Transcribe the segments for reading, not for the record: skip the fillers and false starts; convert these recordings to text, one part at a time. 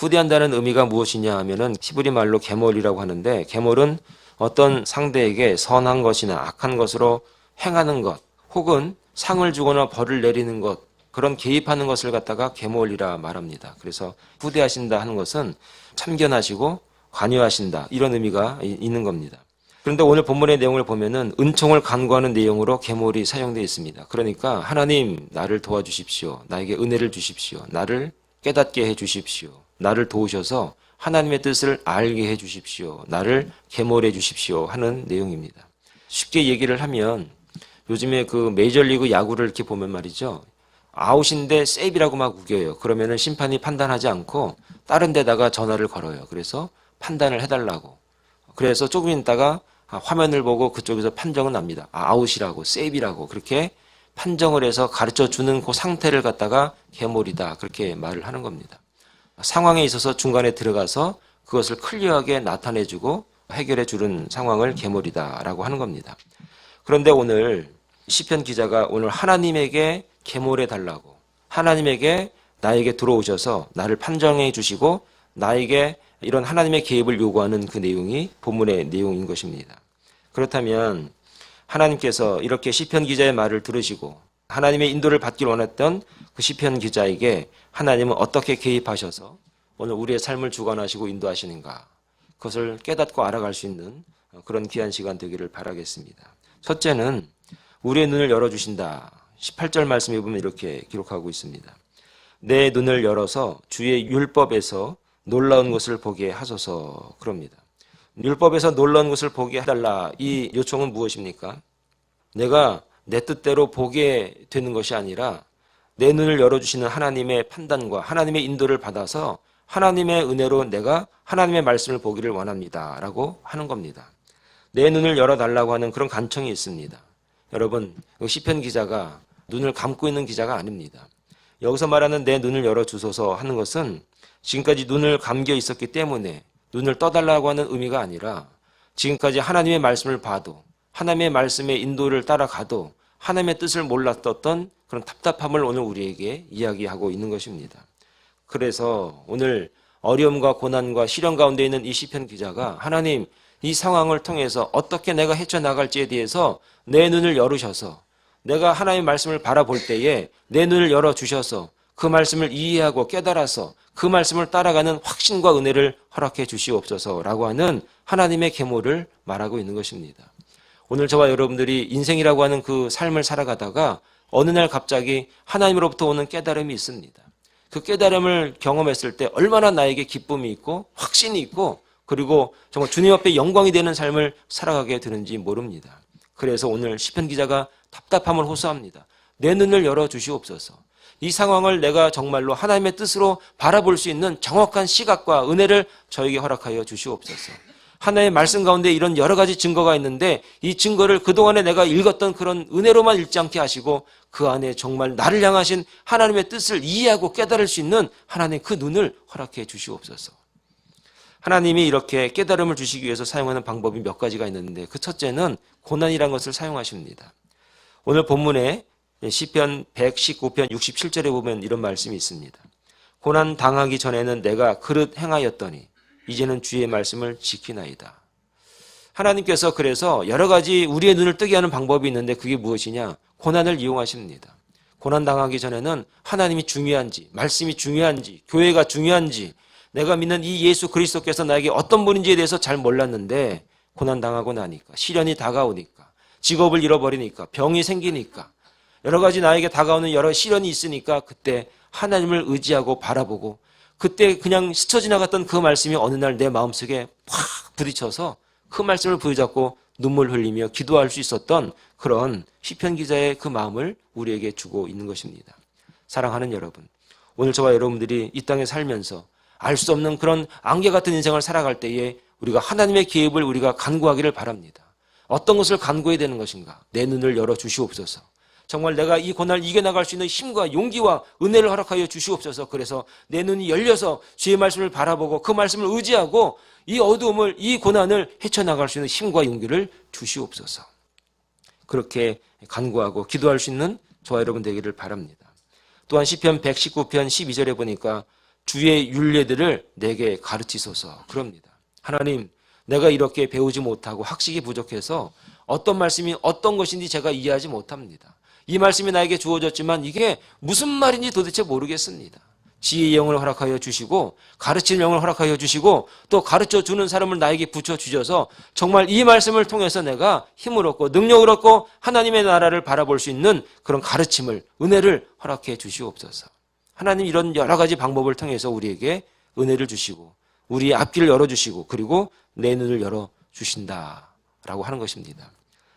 후대한다는 의미가 무엇이냐 하면은 히브리 말로 게몰이라고 하는데, 게몰은 어떤 상대에게 선한 것이나 악한 것으로 행하는 것, 혹은 상을 주거나 벌을 내리는 것, 그런 개입하는 것을 갖다가 게몰이라 말합니다. 그래서 후대하신다 하는 것은 참견하시고 관여하신다, 이런 의미가 있는 겁니다. 그런데 오늘 본문의 내용을 보면은 은총을 간구하는 내용으로 게몰이 사용되어 있습니다. 그러니까 하나님, 나를 도와주십시오. 나에게 은혜를 주십시오. 나를 깨닫게 해 주십시오. 나를 도우셔서 하나님의 뜻을 알게 해 주십시오. 나를 게몰해 주십시오 하는 내용입니다. 쉽게 얘기를 하면 요즘에 그 메이저리그 야구를 이렇게 보면 말이죠. 아웃인데 세이브라고 막 우겨요. 그러면은 심판이 판단하지 않고 다른 데다가 전화를 걸어요. 그래서 판단을 해달라고. 그래서 조금 있다가 화면을 보고 그쪽에서 판정은 납니다. 아웃이라고, 세이브라고. 그렇게 판정을 해서 가르쳐 주는 그 상태를 갖다가 게몰이다, 그렇게 말을 하는 겁니다. 상황에 있어서 중간에 들어가서 그것을 클리어하게 나타내주고 해결해 주는 상황을 게몰이다라고 하는 겁니다. 그런데 오늘 시편 기자가 오늘 하나님에게 게몰해 달라고, 하나님에게 나에게 들어오셔서 나를 판정해 주시고 나에게 이런 하나님의 개입을 요구하는 그 내용이 본문의 내용인 것입니다. 그렇다면 하나님께서 이렇게 시편 기자의 말을 들으시고 하나님의 인도를 받길 원했던 그 시편 기자에게 하나님은 어떻게 개입하셔서 오늘 우리의 삶을 주관하시고 인도하시는가, 그것을 깨닫고 알아갈 수 있는 그런 귀한 시간 되기를 바라겠습니다. 첫째는 우리의 눈을 열어주신다. 18절 말씀에 보면 이렇게 기록하고 있습니다. 내 눈을 열어서 주의 율법에서 놀라운 것을 보게 하소서, 그럽니다. 율법에서 놀라운 것을 보게 해달라. 이 요청은 무엇입니까? 내가 내 뜻대로 보게 되는 것이 아니라 내 눈을 열어주시는 하나님의 판단과 하나님의 인도를 받아서 하나님의 은혜로 내가 하나님의 말씀을 보기를 원합니다 라고 하는 겁니다. 내 눈을 열어달라고 하는 그런 간청이 있습니다. 여러분, 시편 기자가 눈을 감고 있는 기자가 아닙니다. 여기서 말하는 내 눈을 열어주소서 하는 것은 지금까지 눈을 감겨 있었기 때문에 눈을 떠달라고 하는 의미가 아니라 지금까지 하나님의 말씀을 봐도 하나님의 말씀의 인도를 따라가도 하나님의 뜻을 몰랐던 그런 답답함을 오늘 우리에게 이야기하고 있는 것입니다. 그래서 오늘 어려움과 고난과 시련 가운데 있는 이 시편 기자가 하나님, 이 상황을 통해서 어떻게 내가 헤쳐나갈지에 대해서 내 눈을 열으셔서 내가 하나님의 말씀을 바라볼 때에 내 눈을 열어주셔서 그 말씀을 이해하고 깨달아서 그 말씀을 따라가는 확신과 은혜를 허락해 주시옵소서라고 하는 하나님의 계모를 말하고 있는 것입니다. 오늘 저와 여러분들이 인생이라고 하는 그 삶을 살아가다가 어느 날 갑자기 하나님으로부터 오는 깨달음이 있습니다. 그 깨달음을 경험했을 때 얼마나 나에게 기쁨이 있고 확신이 있고 그리고 정말 주님 앞에 영광이 되는 삶을 살아가게 되는지 모릅니다. 그래서 오늘 시편 기자가 답답함을 호소합니다. 내 눈을 열어주시옵소서. 이 상황을 내가 정말로 하나님의 뜻으로 바라볼 수 있는 정확한 시각과 은혜를 저에게 허락하여 주시옵소서. 하나님의 말씀 가운데 이런 여러 가지 증거가 있는데 이 증거를 그동안에 내가 읽었던 그런 은혜로만 읽지 않게 하시고 그 안에 정말 나를 향하신 하나님의 뜻을 이해하고 깨달을 수 있는 하나님의 그 눈을 허락해 주시옵소서. 하나님이 이렇게 깨달음을 주시기 위해서 사용하는 방법이 몇 가지가 있는데 그 첫째는 고난이라는 것을 사용하십니다. 오늘 본문에 시편 119편 67절에 보면 이런 말씀이 있습니다. 고난 당하기 전에는 내가 그릇 행하였더니 이제는 주의 말씀을 지키나이다. 하나님께서 그래서 여러 가지 우리의 눈을 뜨게 하는 방법이 있는데 그게 무엇이냐? 고난을 이용하십니다. 고난 당하기 전에는 하나님이 중요한지, 말씀이 중요한지, 교회가 중요한지, 내가 믿는 이 예수 그리스도께서 나에게 어떤 분인지에 대해서 잘 몰랐는데 고난 당하고 나니까, 시련이 다가오니까, 직업을 잃어버리니까, 병이 생기니까, 여러 가지 나에게 다가오는 여러 시련이 있으니까 그때 하나님을 의지하고 바라보고 그때 그냥 스쳐 지나갔던 그 말씀이 어느 날 내 마음속에 팍 부딪혀서 그 말씀을 부여잡고 눈물 흘리며 기도할 수 있었던 그런 시편 기자의 그 마음을 우리에게 주고 있는 것입니다. 사랑하는 여러분, 오늘 저와 여러분들이 이 땅에 살면서 알 수 없는 그런 안개 같은 인생을 살아갈 때에 우리가 하나님의 개입을 우리가 간구하기를 바랍니다. 어떤 것을 간구해야 되는 것인가? 내 눈을 열어주시옵소서. 정말 내가 이 고난을 이겨나갈 수 있는 힘과 용기와 은혜를 허락하여 주시옵소서. 그래서 내 눈이 열려서 주의 말씀을 바라보고 그 말씀을 의지하고 이 어두움을, 이 고난을 헤쳐나갈 수 있는 힘과 용기를 주시옵소서. 그렇게 간구하고 기도할 수 있는 저와 여러분 되기를 바랍니다. 또한 시편 119편 12절에 보니까 주의 율례들을 내게 가르치소서. 그럽니다. 하나님, 내가 이렇게 배우지 못하고 학식이 부족해서 어떤 말씀이 어떤 것인지 제가 이해하지 못합니다. 이 말씀이 나에게 주어졌지만 이게 무슨 말인지 도대체 모르겠습니다. 지혜의 영을 허락하여 주시고 가르치는 영을 허락하여 주시고 또 가르쳐주는 사람을 나에게 붙여주셔서 정말 이 말씀을 통해서 내가 힘을 얻고 능력을 얻고 하나님의 나라를 바라볼 수 있는 그런 가르침을, 은혜를 허락해 주시옵소서. 하나님 이런 여러 가지 방법을 통해서 우리에게 은혜를 주시고 우리의 앞길을 열어주시고 그리고 내 눈을 열어주신다라고 하는 것입니다.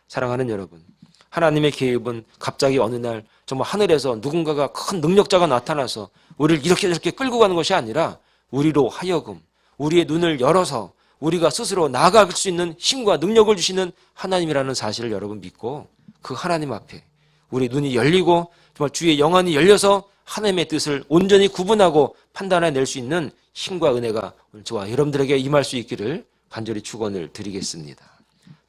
사랑하는 여러분, 하나님의 계획은 갑자기 어느 날 정말 하늘에서 누군가가 큰 능력자가 나타나서 우리를 이렇게 저렇게 끌고 가는 것이 아니라 우리로 하여금 우리의 눈을 열어서 우리가 스스로 나아갈 수 있는 힘과 능력을 주시는 하나님이라는 사실을 여러분 믿고 그 하나님 앞에 우리 눈이 열리고 정말 주의 영안이 열려서 하나님의 뜻을 온전히 구분하고 판단해낼 수 있는 힘과 은혜가 오늘 저와 여러분들에게 임할 수 있기를 간절히 축원을 드리겠습니다.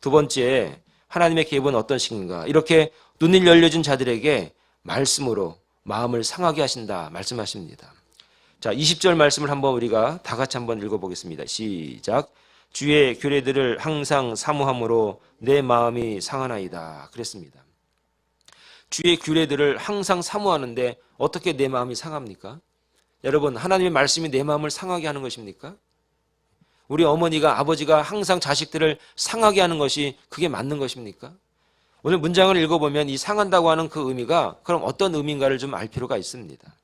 두 번째, 하나님의 계획은 어떤 식인가? 이렇게 눈이 열려진 자들에게 말씀으로 마음을 상하게 하신다 말씀하십니다. 자, 20절 말씀을 한번 우리가 다 같이 한번 읽어보겠습니다. 시작. 주의 규례들을 항상 사모함으로 내 마음이 상하나이다. 그랬습니다. 주의 규례들을 항상 사모하는데 어떻게 내 마음이 상합니까? 여러분, 하나님의 말씀이 내 마음을 상하게 하는 것입니까? 우리 어머니가, 아버지가 항상 자식들을 상하게 하는 것이 그게 맞는 것입니까? 오늘 문장을 읽어보면 이 상한다고 하는 그 의미가 그럼 어떤 의미인가를 좀 알 필요가 있습니다.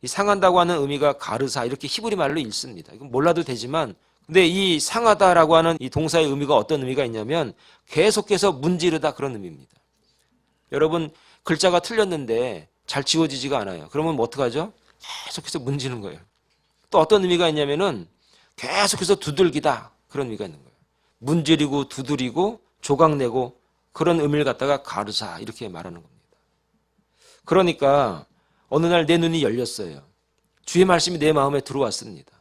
이 상한다고 하는 의미가 가르사, 이렇게 히브리 말로 읽습니다. 이건 몰라도 되지만, 근데 이 상하다라고 하는 이 동사의 의미가 어떤 의미가 있냐면 계속해서 문지르다, 그런 의미입니다. 여러분, 글자가 틀렸는데 잘 지워지지가 않아요. 그러면 뭐 어떡하죠? 계속해서 문지는 거예요. 또 어떤 의미가 있냐면은 계속해서 두들기다, 그런 의미가 있는 거예요. 문지르고 두드리고 조각내고 그런 의미를 갖다가 가르사, 이렇게 말하는 겁니다. 그러니까 어느 날 내 눈이 열렸어요. 주의 말씀이 내 마음에 들어왔습니다.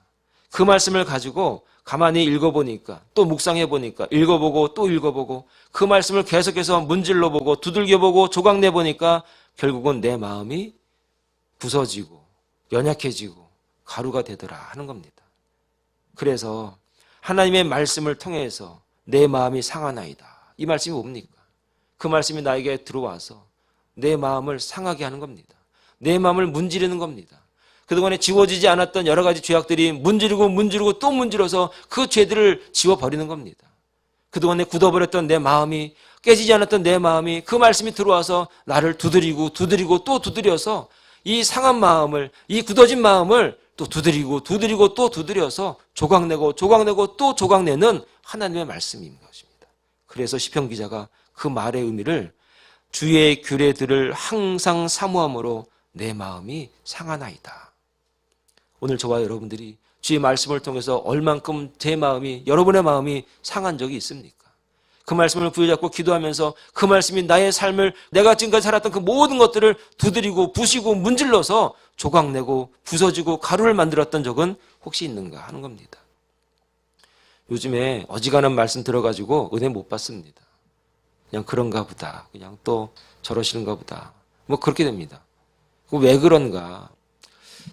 그 말씀을 가지고 가만히 읽어보니까, 또 묵상해보니까, 읽어보고 또 읽어보고 그 말씀을 계속해서 문질러보고 두들겨보고 조각내보니까 결국은 내 마음이 부서지고 연약해지고 가루가 되더라 하는 겁니다. 그래서 하나님의 말씀을 통해서 내 마음이 상하나이다, 이 말씀이 뭡니까? 그 말씀이 나에게 들어와서 내 마음을 상하게 하는 겁니다. 내 마음을 문지르는 겁니다. 그동안에 지워지지 않았던 여러 가지 죄악들이 문지르고 또 문지러서 그 죄들을 지워버리는 겁니다. 그동안에 굳어버렸던 내 마음이, 깨지지 않았던 내 마음이, 그 말씀이 들어와서 나를 두드리고 또 두드려서 이 상한 마음을, 이 굳어진 마음을 또 두드리고 또 두드려서 조각내고 또 조각내는 하나님의 말씀인 것입니다. 그래서 시편 기자가 그 말의 의미를 주의 규례들을 항상 사모함으로 내 마음이 상하나이다. 오늘 저와 여러분들이 주의 말씀을 통해서 얼만큼 제 마음이, 여러분의 마음이 상한 적이 있습니까? 그 말씀을 부여잡고 기도하면서 그 말씀이 나의 삶을, 내가 지금까지 살았던 그 모든 것들을 두드리고 부시고 문질러서 조각내고 부서지고 가루를 만들었던 적은 혹시 있는가 하는 겁니다. 요즘에 어지간한 말씀 들어가지고 은혜 못 받습니다. 그냥 그런가 보다, 그냥 또 저러시는가 보다, 뭐 그렇게 됩니다. 왜 그런가?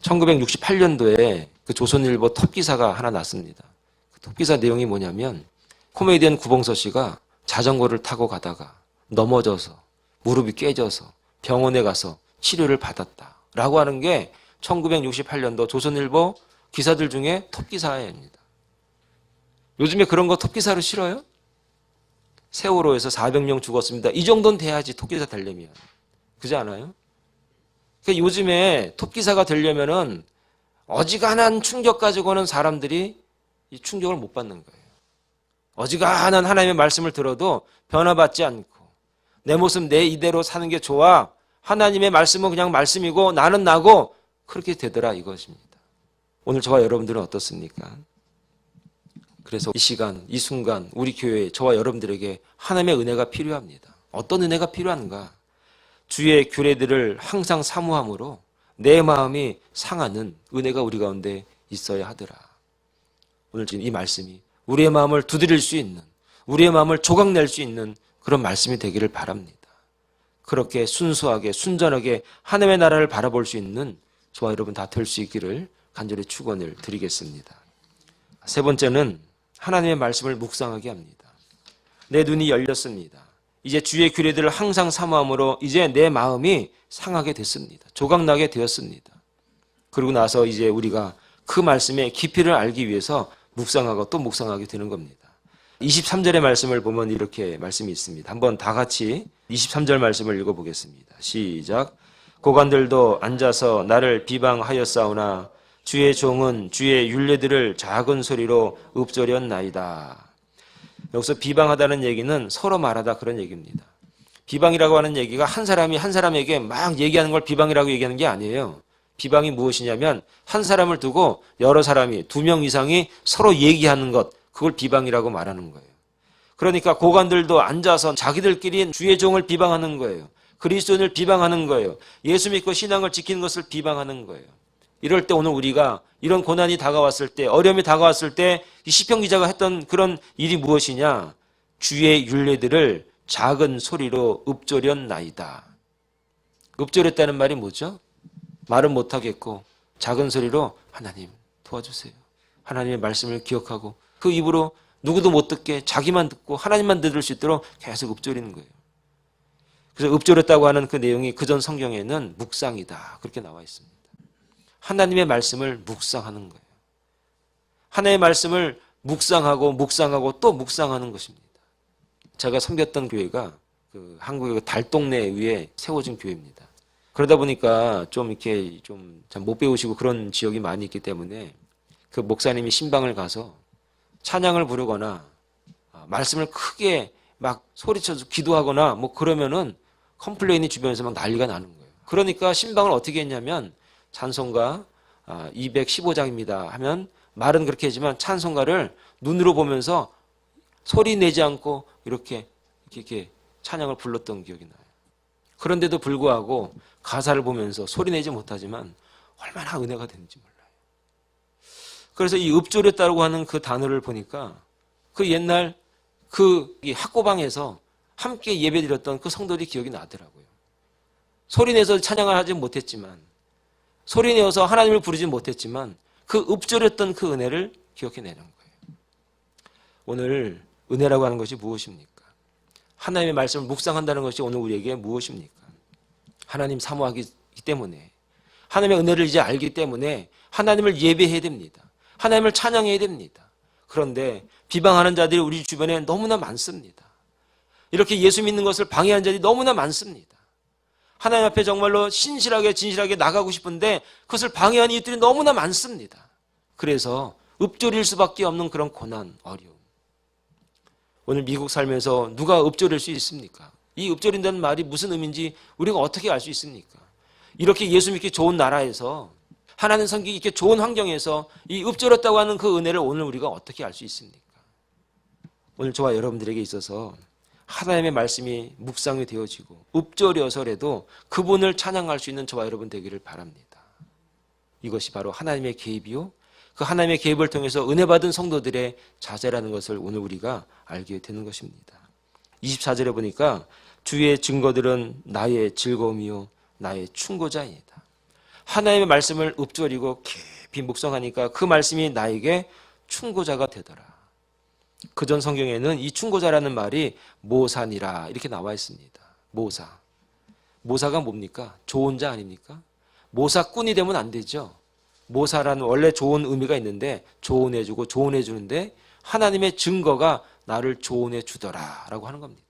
1968년도에 그 조선일보 톱기사가 하나 났습니다. 그 톱기사 내용이 뭐냐면 코미디언 구봉서 씨가 자전거를 타고 가다가 넘어져서 무릎이 깨져서 병원에 가서 치료를 받았다라고 하는 게 1968년도 조선일보 기사들 중에 톱기사입니다. 요즘에 그런 거 톱기사로 싫어요? 세월호에서 400명 죽었습니다. 이 정도는 돼야지 톱기사 되려면. 그렇지 않아요? 그러니까 요즘에 톱기사가 되려면은 어지간한 충격 가지고는 사람들이 이 충격을 못 받는 거예요. 어지간한 하나님의 말씀을 들어도 변화받지 않고 내 모습 내 이대로 사는 게 좋아, 하나님의 말씀은 그냥 말씀이고 나는 나고, 그렇게 되더라 이것입니다. 오늘 저와 여러분들은 어떻습니까? 그래서 이 시간, 이 순간 우리 교회에 저와 여러분들에게 하나님의 은혜가 필요합니다. 어떤 은혜가 필요한가? 주의 규례들을 항상 사모함으로 내 마음이 상하는 은혜가 우리 가운데 있어야 하더라. 오늘 지금 이 말씀이 우리의 마음을 두드릴 수 있는, 우리의 마음을 조각낼 수 있는 그런 말씀이 되기를 바랍니다. 그렇게 순수하게 순전하게 하나님의 나라를 바라볼 수 있는 저와 여러분 다 될 수 있기를 간절히 축원을 드리겠습니다. 세 번째는 하나님의 말씀을 묵상하게 합니다. 내 눈이 열렸습니다. 이제 주의 규례들을 항상 사모함으로 이제 내 마음이 상하게 됐습니다. 조각나게 되었습니다. 그러고 나서 이제 우리가 그 말씀의 깊이를 알기 위해서 묵상하고 또 묵상하게 되는 겁니다. 23절의 말씀을 보면 이렇게 말씀이 있습니다. 한번 다 같이 23절 말씀을 읽어보겠습니다. 시작. 고관들도 앉아서 나를 비방하였사오나 주의 종은 주의 율례들을 작은 소리로 읊조렸나이다. 여기서 비방하다는 얘기는 서로 말하다 그런 얘기입니다. 비방이라고 하는 얘기가 한 사람이 한 사람에게 막 얘기하는 걸 비방이라고 얘기하는 게 아니에요. 비방이 무엇이냐면 한 사람을 두고 여러 사람이 2명 이상이 서로 얘기하는 것, 그걸 비방이라고 말하는 거예요. 그러니까 고관들도 앉아서 자기들끼리 주의 종을 비방하는 거예요. 그리스도인을 비방하는 거예요. 예수 믿고 신앙을 지키는 것을 비방하는 거예요. 이럴 때 오늘 우리가 이런 고난이 다가왔을 때, 어려움이 다가왔을 때 이 시편 기자가 했던 그런 일이 무엇이냐? 주의 율례들을 작은 소리로 읊조렸나이다. 읊조렸다는 말이 뭐죠? 말은 못하겠고 작은 소리로 하나님 도와주세요. 하나님의 말씀을 기억하고 그 입으로 누구도 못 듣게 자기만 듣고 하나님만 들을 수 있도록 계속 읊조리는 거예요. 그래서 읊조렸다고 하는 그 내용이 그전 성경에는 묵상이다 그렇게 나와 있습니다. 하나님의 말씀을 묵상하는 거예요. 하나님의 말씀을 묵상하고 또 묵상하는 것입니다. 제가 섬겼던 교회가 한국의 달동네 위에 세워진 교회입니다. 그러다 보니까 좀 이렇게 좀 잘 못 배우시고 그런 지역이 많이 있기 때문에 그 목사님이 신방을 가서 찬양을 부르거나 말씀을 크게 막 소리쳐서 기도하거나 뭐 그러면은 컴플레인이 주변에서 막 난리가 나는 거예요. 그러니까 신방을 어떻게 했냐면 찬송가 215장입니다 하면 말은 그렇게 하지만 찬송가를 눈으로 보면서 소리 내지 않고 이렇게 찬양을 불렀던 기억이 나요. 그런데도 불구하고 가사를 보면서 소리 내지 못하지만 얼마나 은혜가 되는지 몰라요. 그래서 이 읊조렸다고 하는 그 단어를 보니까 그 옛날 그 학고방에서 함께 예배드렸던 그 성도들이 기억이 나더라고요. 소리 내서 찬양을 하지 못했지만 소리 내어서 하나님을 부르지 못했지만 그 읊조렸던 그 은혜를 기억해내는 거예요. 오늘 은혜라고 하는 것이 무엇입니까? 하나님의 말씀을 묵상한다는 것이 오늘 우리에게 무엇입니까? 하나님 사모하기 때문에 하나님의 은혜를 이제 알기 때문에 하나님을 예배해야 됩니다. 하나님을 찬양해야 됩니다. 그런데 비방하는 자들이 우리 주변에 너무나 많습니다. 이렇게 예수 믿는 것을 방해하는 자들이 너무나 많습니다. 하나님 앞에 정말로 신실하게 진실하게 나가고 싶은데 그것을 방해하는 이들이 너무나 많습니다. 그래서 읊조릴 수밖에 없는 그런 고난, 어려움. 오늘 미국 살면서 누가 읊조릴 수 있습니까? 이 읊조린다는 말이 무슨 의미인지 우리가 어떻게 알 수 있습니까? 이렇게 예수 믿기 좋은 나라에서 하나님 섬기기 이렇게 좋은 환경에서 이 읊조렸다고 하는 그 은혜를 오늘 우리가 어떻게 알 수 있습니까? 오늘 저와 여러분들에게 있어서 하나님의 말씀이 묵상이 되어지고 읊조려서라도 그분을 찬양할 수 있는 저와 여러분 되기를 바랍니다. 이것이 바로 하나님의 개입이요. 그 하나님의 개입을 통해서 은혜 받은 성도들의 자세라는 것을 오늘 우리가 알게 되는 것입니다. 24절에 보니까 주의 증거들은 나의 즐거움이요 나의 충고자이다. 하나님의 말씀을 읊조리고 깊이 묵상하니까 그 말씀이 나에게 충고자가 되더라. 그전 성경에는 이 충고자라는 말이 모사니라 이렇게 나와 있습니다. 모사. 모사가 뭡니까? 좋은 자 아닙니까? 모사꾼이 되면 안 되죠. 모사라는 원래 좋은 의미가 있는데 조언해주고 조언해주는데 하나님의 증거가 나를 조언해 주더라 라고 하는 겁니다.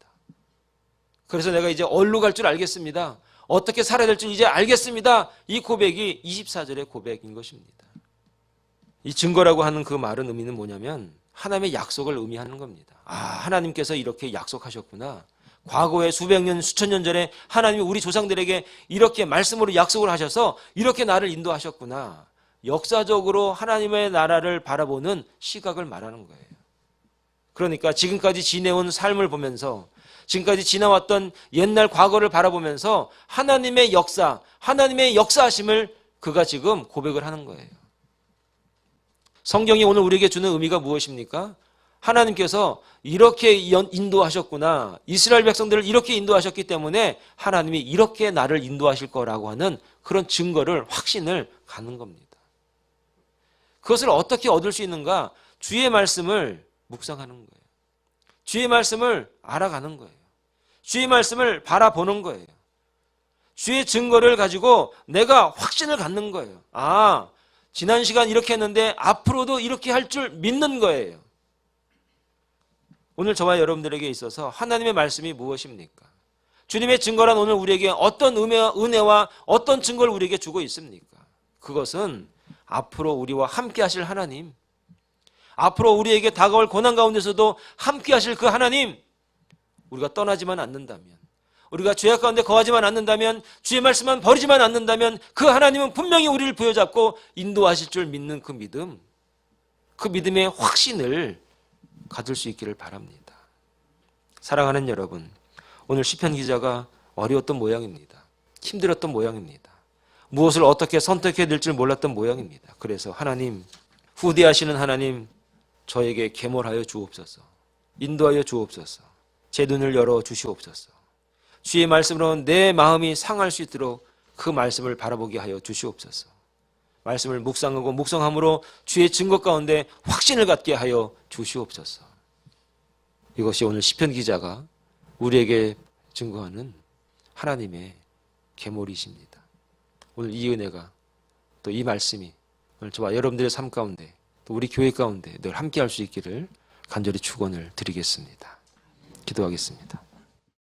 그래서 내가 이제 어디로 갈 줄 알겠습니다. 어떻게 살아야 될 줄 이제 알겠습니다. 이 고백이 24절의 고백인 것입니다. 이 증거라고 하는 그 말은 의미는 뭐냐면 하나님의 약속을 의미하는 겁니다. 아, 하나님께서 이렇게 약속하셨구나. 과거에 수백 년, 수천 년 전에 하나님이 우리 조상들에게 이렇게 말씀으로 약속을 하셔서 이렇게 나를 인도하셨구나. 역사적으로 하나님의 나라를 바라보는 시각을 말하는 거예요. 그러니까 지금까지 지내온 삶을 보면서 지금까지 지나왔던 옛날 과거를 바라보면서 하나님의 역사, 하나님의 역사하심을 그가 지금 고백을 하는 거예요. 성경이 오늘 우리에게 주는 의미가 무엇입니까? 하나님께서 이렇게 인도하셨구나. 이스라엘 백성들을 이렇게 인도하셨기 때문에 하나님이 이렇게 나를 인도하실 거라고 하는 그런 증거를, 확신을 갖는 겁니다. 그것을 어떻게 얻을 수 있는가? 주의 말씀을 묵상하는 거예요. 주의 말씀을 알아가는 거예요. 주의 말씀을 바라보는 거예요. 주의 증거를 가지고 내가 확신을 갖는 거예요. 아, 지난 시간 이렇게 했는데 앞으로도 이렇게 할 줄 믿는 거예요. 오늘 저와 여러분들에게 있어서 하나님의 말씀이 무엇입니까? 주님의 증거란 오늘 우리에게 어떤 은혜와 어떤 증거를 우리에게 주고 있습니까? 그것은 앞으로 우리와 함께 하실 하나님, 앞으로 우리에게 다가올 고난 가운데서도 함께 하실 그 하나님, 우리가 떠나지만 않는다면, 우리가 죄악 가운데 거하지만 않는다면, 주의 말씀만 버리지만 않는다면 그 하나님은 분명히 우리를 부여잡고 인도하실 줄 믿는 그 믿음, 그 믿음의 확신을 가질 수 있기를 바랍니다. 사랑하는 여러분, 오늘 시편 기자가 어려웠던 모양입니다. 힘들었던 모양입니다. 무엇을 어떻게 선택해야 될지 몰랐던 모양입니다. 그래서 하나님, 후대하시는 하나님, 저에게 계몰하여 주옵소서. 인도하여 주옵소서. 제 눈을 열어 주시옵소서. 주의 말씀으로 내 마음이 상할 수 있도록 그 말씀을 바라보게 하여 주시옵소서. 말씀을 묵상하고 묵상함으로 주의 증거 가운데 확신을 갖게 하여 주시옵소서. 이것이 오늘 시편 기자가 우리에게 증거하는 하나님의 계몰이십니다. 오늘 이 은혜가 또 이 말씀이 오늘 저와 여러분들의 삶 가운데 또 우리 교회 가운데 늘 함께 할 수 있기를 간절히 축원을 드리겠습니다. 기도하겠습니다.